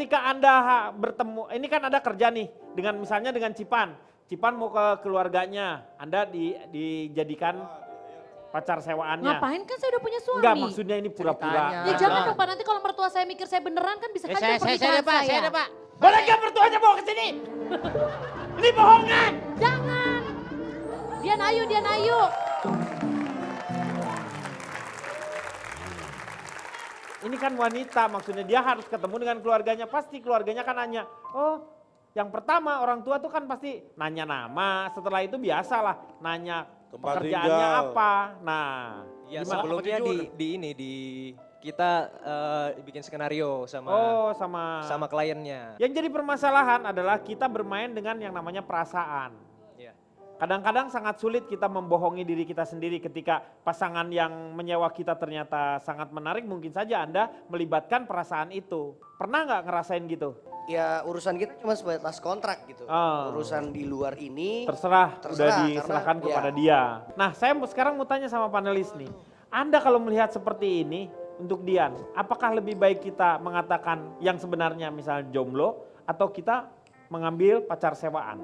ketika Anda bertemu, ini kan Anda kerja nih dengan misalnya dengan Cipan. Cipan mau ke keluarganya, Anda dijadikan pacar sewaannya. Ngapain kan saya udah punya suami. Enggak, maksudnya ini pura-pura. Ya jangan dong Pak, nanti kalau mertua saya mikir saya beneran kan bisa kacau pernikahan saya. Saya ada Pak. Boleh gak mertuanya bawa ke sini? Ini bohongan. Jangan. Dian ayu. Ini kan wanita, maksudnya dia harus ketemu dengan keluarganya. Pasti keluarganya kan nanya, oh yang pertama orang tua tuh kan pasti nanya nama. Setelah itu biasalah nanya Tempat pekerjaannya tinggal. apa. Nah, Ya gimana? sebelumnya di kita bikin skenario Oh, sama kliennya. Yang jadi permasalahan adalah kita bermain dengan yang namanya perasaan. Ya. Kadang-kadang sangat sulit kita membohongi diri kita sendiri ketika pasangan yang menyewa kita ternyata sangat menarik. Mungkin saja Anda melibatkan perasaan itu. Pernah nggak ngerasain gitu? Ya urusan kita cuma sebatas kontrak gitu. Oh. Urusan di luar ini Terserah, udah Terserah, diserahkan karena- kepada dia. Nah, saya sekarang mau tanya sama panelis nih. Anda kalau melihat seperti ini, untuk Dian, apakah lebih baik kita mengatakan yang sebenarnya misalnya jomblo, atau kita mengambil pacar sewaan?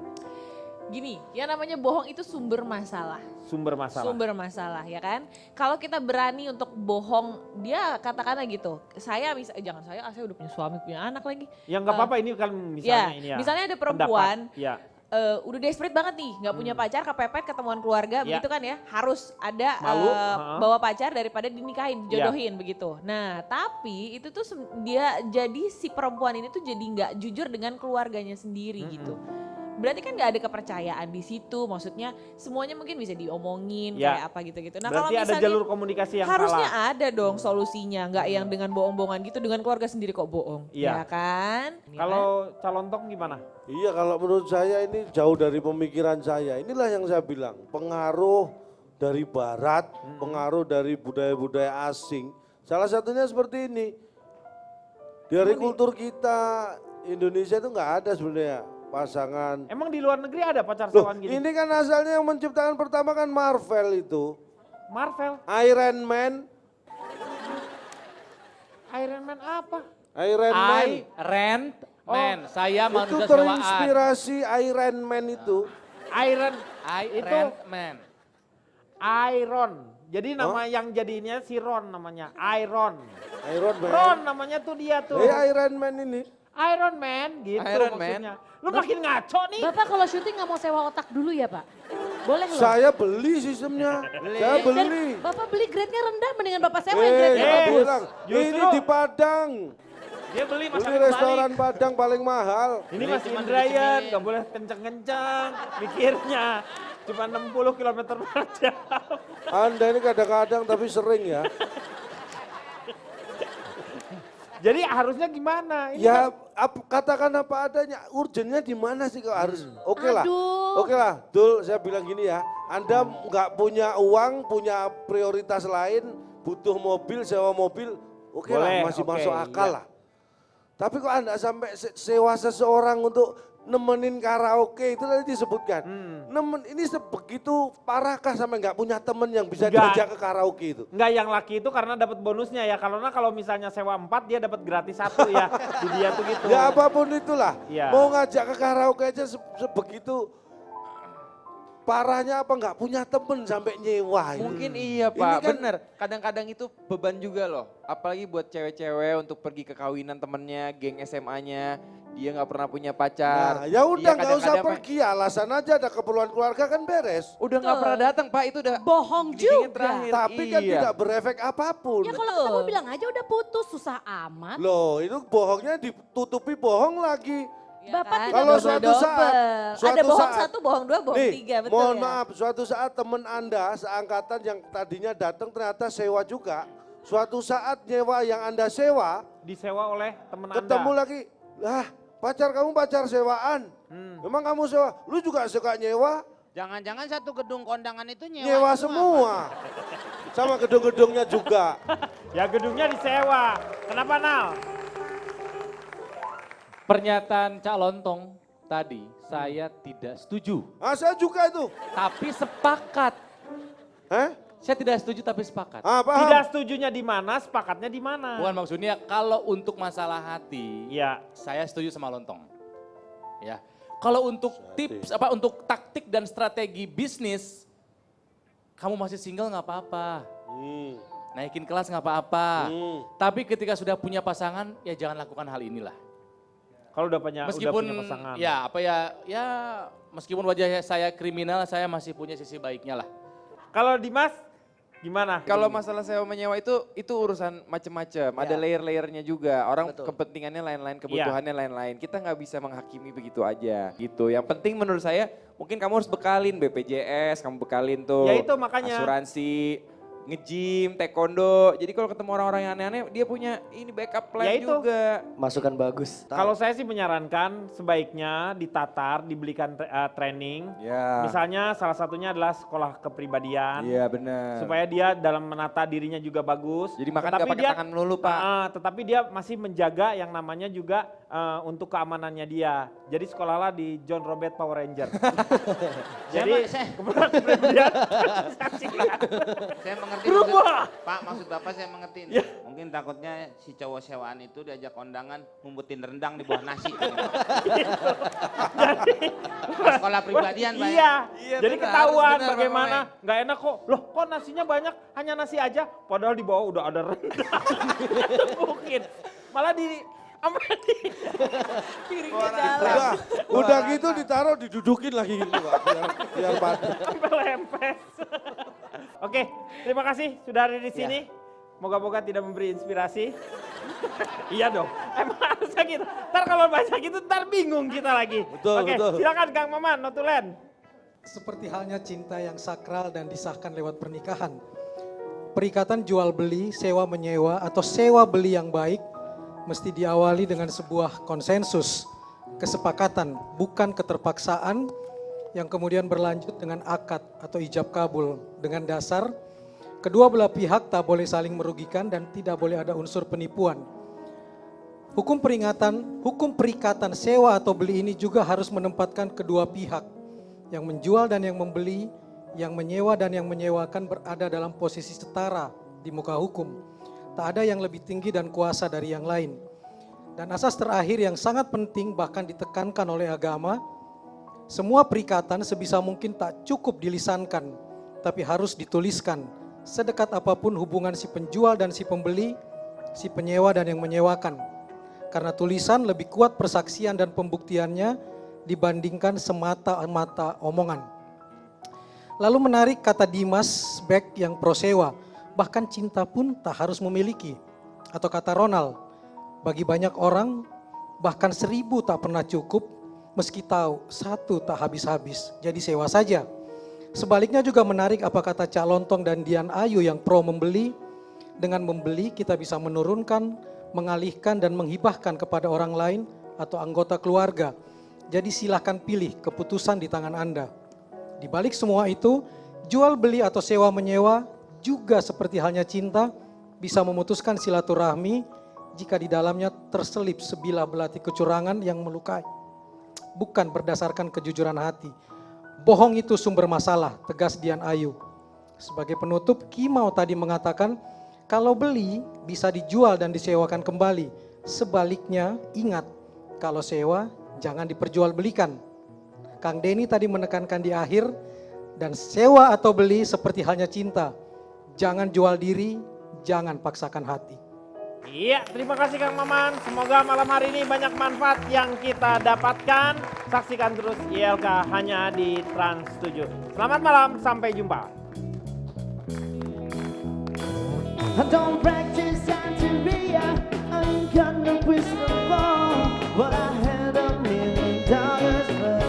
Gini, yang namanya bohong itu sumber masalah. Sumber masalah. Sumber masalah ya kan. Kalau kita berani untuk bohong, dia katakanlah gitu. Saya jangan saya udah punya suami, punya anak lagi. Yang nggak apa-apa ini kan misalnya ini ya. Misalnya ada perempuan, pendapat, ya. udah desperate banget nih, nggak punya pacar, kepepet, ketemuan keluarga, begitu kan ya. Harus ada Malu, bawa pacar daripada dinikahin, dijodohin begitu. Nah tapi itu tuh dia jadi si perempuan ini tuh jadi nggak jujur dengan keluarganya sendiri gitu. Berarti kan nggak ada kepercayaan di situ, maksudnya semuanya mungkin bisa diomongin Ya. kayak apa gitu-gitu. Nah Berarti kalau ada misalnya jalur komunikasi yang harusnya salah. ada dong solusinya, nggak yang dengan bohong-bohongan gitu, dengan keluarga sendiri kok bohong, Iya. ya kan? Ya kan? Kalau calon tong gimana? Iya, kalau menurut saya ini jauh dari pemikiran saya. Inilah yang saya bilang, pengaruh dari barat, pengaruh dari budaya-budaya asing. Salah satunya seperti ini. Dari kultur kita Indonesia itu nggak ada sebenarnya pasangan. Emang di luar negeri ada pacar Loh, sewaan gini? ini kan asalnya yang menciptakan pertama kan Marvel itu. Marvel, Iron Man. Iron Man apa? Iron Man. Rent Man, saya Itu manusia sewaan. terinspirasi Iron Man itu. Iron, itu Rent Man. Iron. Jadi nama yang jadinya si Ron namanya, Iron. Iron Man. Ron namanya tuh dia tuh. Iron Man ini. Iron Man gitu Iron Man. maksudnya. Lu makin ngaco nih. Bapak kalau syuting nggak mau sewa otak dulu ya Pak? Boleh loh. Saya beli sistemnya. Saya Dan beli. Bapak beli grade-nya rendah, mendingan Bapak sewa yang grade-nya Saya bagus. bilang, ini Justru- di Padang. Dia beli Ini masakan restoran Padang paling mahal. Ini Mas Indrayan, gak boleh kenceng-kenceng mikirnya. Cuma 60 km per jam. Anda ini kadang-kadang tapi sering ya. Jadi harusnya gimana? Ini Ya kan- katakan apa adanya. Urgennya di mana sih kok harus? Oke lah. Aduh. Oke lah. Dul, saya bilang gini ya. Anda nggak punya uang, punya prioritas lain, butuh mobil, sewa mobil. Oke lah, Boleh, masih oke, masuk akal iya. lah. Tapi kok Anda sampai sewa seseorang untuk nemenin karaoke itu tadi disebutkan. Ini sebegitu parahkah sampai nggak punya temen yang bisa Enggak. diajak ke karaoke itu? Enggak, yang laki itu karena dapat bonusnya ya. Kalau misalnya sewa 4 dia dapat gratis 1 ya. Di dia tuh gitu. Ya apapun itulah. Iya. Mau ngajak ke karaoke aja sebegitu parahnya apa nggak punya temen sampai nyewa. ini. Mungkin iya Ini Pak, kan- bener. Kadang-kadang itu beban juga loh. Apalagi buat cewek-cewek untuk pergi ke kawinan temennya, geng SMA-nya. Dia nggak pernah punya pacar. Nah, ya udah Iya, nggak usah kadang-kadang, Pak, pergi, alasan aja ada keperluan keluarga kan beres. Udah nggak pernah datang Pak, itu udah Bohong dingin juga. terakhir. Tapi kan Iya. tidak berefek apapun. Ya kalau ketemu bilang aja udah putus, susah amat. Loh itu bohongnya ditutupi bohong lagi. Ya Bapak kan? tidak Kalau double suatu saat- double. suatu Ada bohong saat- satu, bohong dua, bohong Nih, tiga, betul mohon ya? maaf, suatu saat teman Anda seangkatan yang tadinya datang ternyata sewa juga. Suatu saat nyewa yang Anda sewa, Disewa oleh temen Anda. ketemu lagi, lah pacar kamu pacar sewaan. Memang kamu sewa, lu juga suka nyewa? Jangan-jangan satu gedung kondangan itu Nyewa semua. Sama gedung-gedungnya juga. Ya gedungnya disewa. Kenapa Nal? Pernyataan Cak Lontong tadi saya tidak setuju. Ah, saya juga itu. Tapi sepakat. Hah? Saya tidak setuju tapi sepakat. Paham? Tidak setujunya di mana, sepakatnya di mana. Bukan maksudnya kalau untuk masalah hati, Ya, saya setuju sama Lontong. Ya. Kalau untuk tips untuk taktik dan strategi bisnis, kamu masih single nggak apa-apa. Naikin kelas nggak apa-apa. Tapi ketika sudah punya pasangan, ya jangan lakukan hal inilah. kalau udah punya Meskipun pasangan. ya meskipun wajah saya kriminal, saya masih punya sisi baiknya lah. Kalau Dimas, gimana? Kalau masalah sewa menyewa itu urusan macam-macam, ada layer-layernya juga. Orang Betul. kepentingannya lain-lain, kebutuhannya lain-lain. Kita nggak bisa menghakimi begitu aja gitu. Yang penting menurut saya mungkin kamu harus bekalin BPJS, kamu bekalin tuh Ya itu makanya. asuransi, nge-gym, taekwondo. Jadi kalau ketemu orang-orang yang aneh-aneh, dia punya ini backup plan Ya itu. juga. Masukan bagus. Kalau saya sih menyarankan sebaiknya ditatar, dibelikan training. Ya. Misalnya salah satunya adalah sekolah kepribadian. Iya benar. Supaya dia dalam menata dirinya juga bagus. Jadi makan nggak pakai tangan melulu, Pak. Tetapi dia masih menjaga yang namanya juga untuk keamanannya dia. Jadi sekolahlah di John Robert Power Ranger. Jadi kepribadian. Saya mengerti Berubah. Pak, maksud Bapak saya mengerti. Ya. Mungkin takutnya si cowok sewaan itu diajak kondangan ngumpetin rendang di bawah nasi. Sekolah pribadian, Pak. Iya, Iya, jadi benar, ketahuan harus benar, bagaimana Bang nggak enak kok. Loh kok nasinya banyak, hanya nasi aja. Padahal di bawah udah ada rendang. Itu mungkin. Malah di Piringnya jalan. Udah gitu ditaruh didudukin lagi gitu Pak, biar padat. lempes. Oke, terima kasih sudah ada di sini. Moga-moga tidak memberi inspirasi. Iya dong, emang harusnya gitu. Ntar kalau baca gitu ntar bingung kita lagi. Betul, Oke, betul. silakan Kang Maman, notulen. Seperti halnya cinta yang sakral dan disahkan lewat pernikahan. Perikatan jual beli, sewa menyewa atau sewa beli yang baik mesti diawali dengan sebuah konsensus, kesepakatan, bukan keterpaksaan yang kemudian berlanjut dengan akad atau ijab kabul dengan dasar kedua belah pihak tak boleh saling merugikan dan tidak boleh ada unsur penipuan. Hukum perikatan sewa atau beli ini juga harus menempatkan kedua pihak yang menjual dan yang membeli, yang menyewa dan yang menyewakan berada dalam posisi setara di muka hukum. Tak ada yang lebih tinggi dan kuasa dari yang lain. Dan asas terakhir yang sangat penting bahkan ditekankan oleh agama, semua perikatan sebisa mungkin tak cukup dilisankan, tapi harus dituliskan. Sedekat apapun hubungan si penjual dan si pembeli, si penyewa dan yang menyewakan. Karena tulisan lebih kuat persaksian dan pembuktiannya dibandingkan semata-mata omongan. Lalu menarik kata Dimas Beck yang pro sewa, bahkan cinta pun tak harus memiliki. Atau kata Ronald, bagi banyak orang bahkan 1000 tak pernah cukup, meski tahu 1 tak habis-habis, jadi sewa saja. Sebaliknya juga menarik apa kata Cak Lontong dan Dian Ayu yang pro membeli. Dengan membeli kita bisa menurunkan, mengalihkan dan menghibahkan kepada orang lain atau anggota keluarga. Jadi silahkan pilih, keputusan di tangan Anda. Di balik semua itu, jual beli atau sewa menyewa juga seperti halnya cinta bisa memutuskan silaturahmi jika di dalamnya terselip sebilah belati kecurangan yang melukai. Bukan berdasarkan kejujuran hati. Bohong itu sumber masalah, tegas Dian Ayu. Sebagai penutup, Kimau tadi mengatakan kalau beli bisa dijual dan disewakan kembali. Sebaliknya ingat, kalau sewa jangan diperjualbelikan. Kang Denny tadi menekankan di akhir, dan sewa atau beli seperti halnya cinta. Jangan jual diri, jangan paksakan hati. Iya, terima kasih Kang Maman. Semoga malam hari ini banyak manfaat yang kita dapatkan. Saksikan terus ILK hanya di Trans 7. Selamat malam, sampai jumpa. I don't practice Santeria, I ain't got no crystal ball, but I had $1 million, but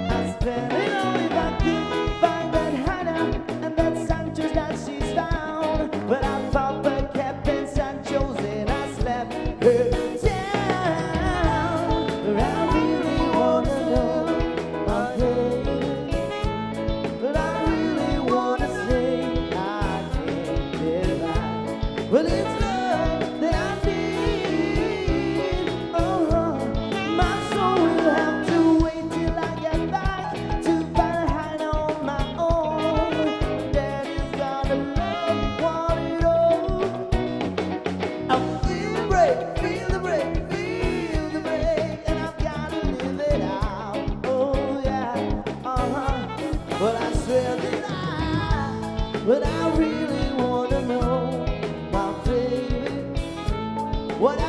I spent it all if I could find that hideout and that Sanchez that she's down. But I thought the Captain Sancho's and I slept her down. I really wanna know, but I really wanna say I can't get by. Well, feel the break, feel the break, and I've gotta live it out. Oh yeah, But I swear that I really wanna know, my baby, what I